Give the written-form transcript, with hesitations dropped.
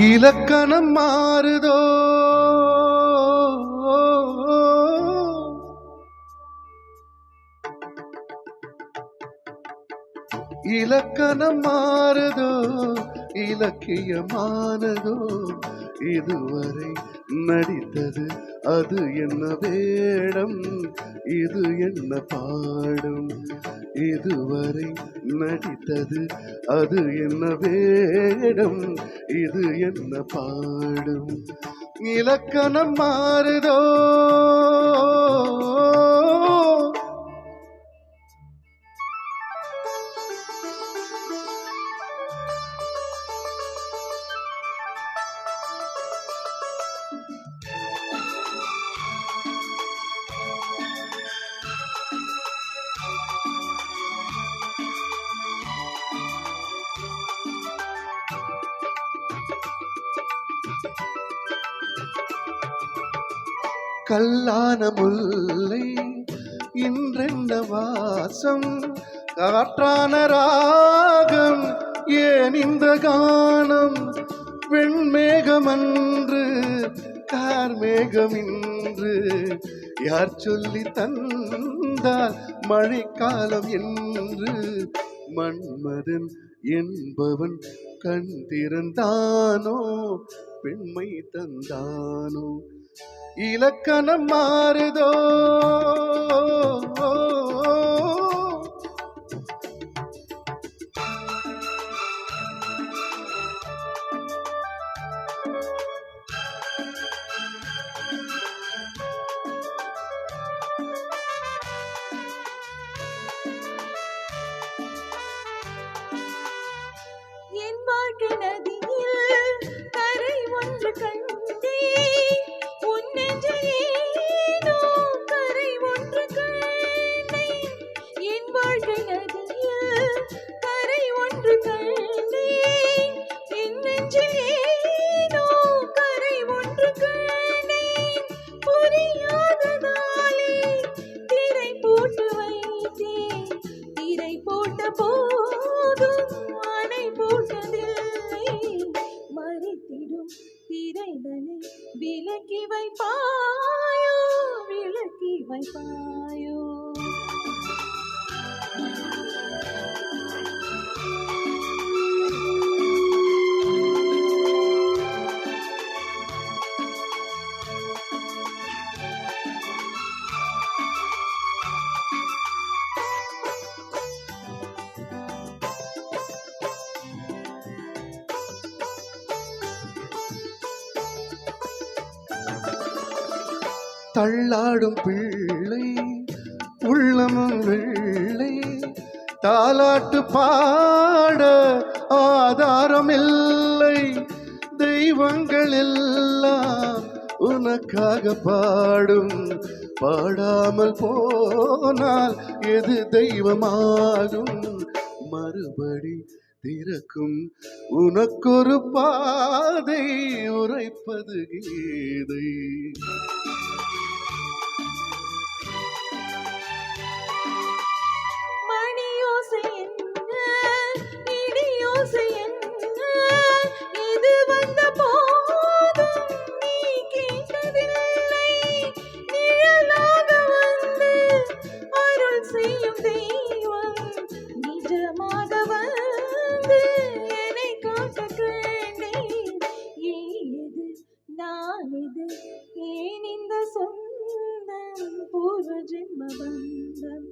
இலக்கணம் மாறுதோ இலக்கணம் மாறுதோ இலக்கியமானதோ இதுவரை நடித்தது அது என்ன வேடம் இது என்ன பாடும் இதுவரை நடித்தது அது என்ன வேடம் இது என்ன பாடும் இலக்கணம் மாறுதோ கல்லான முல்லை இன்றென்ன வாசம் காற்றான ராகம் ஏன் இந்த கானம் வெண்மேகமன்று கார்மேகமின்று யார் சொல்லி தந்தால் மழைக்காலம் என்று மன்மதன் என்பவன் கண் திறந்தானோ பெண்மை தந்தானோ இலக்கணம் மாறுதோ என் வாழ்க்கை நதியில் கரை ஒன்று கண்டே உன் நெஞ்சில் ஏனோ கரை ஒன்று கண்டே என் வாழ்க்கை நதியில் கரை ஒன்று கண்டே என் நெஞ்சில் ஏனோ கரை ஒன்று கண்டே புரியாததாலே திரை போட்டு வைத்தேன் திரை போட்ட போதும் மறைத்திடும் திரைதனை விலக்கி வைப்பாயோ விலக்கி வைப்பாயோ தள்ளாடும் பிள்ளை உள்ளமும் வெள்ளை தாலாட்டு பாட ஆதாரமில்லை தெய்வங்கள் எல்லாம் உனக்காக பாடும் பாடாமல் போனால் எது தெய்வமாகும் மறுபடி திறக்கும் உனக்கொரு பாதை உரைப்பது கீதை ஏன் இந்த சொந்தம் பூர்வ ஜென்ம பந்தம்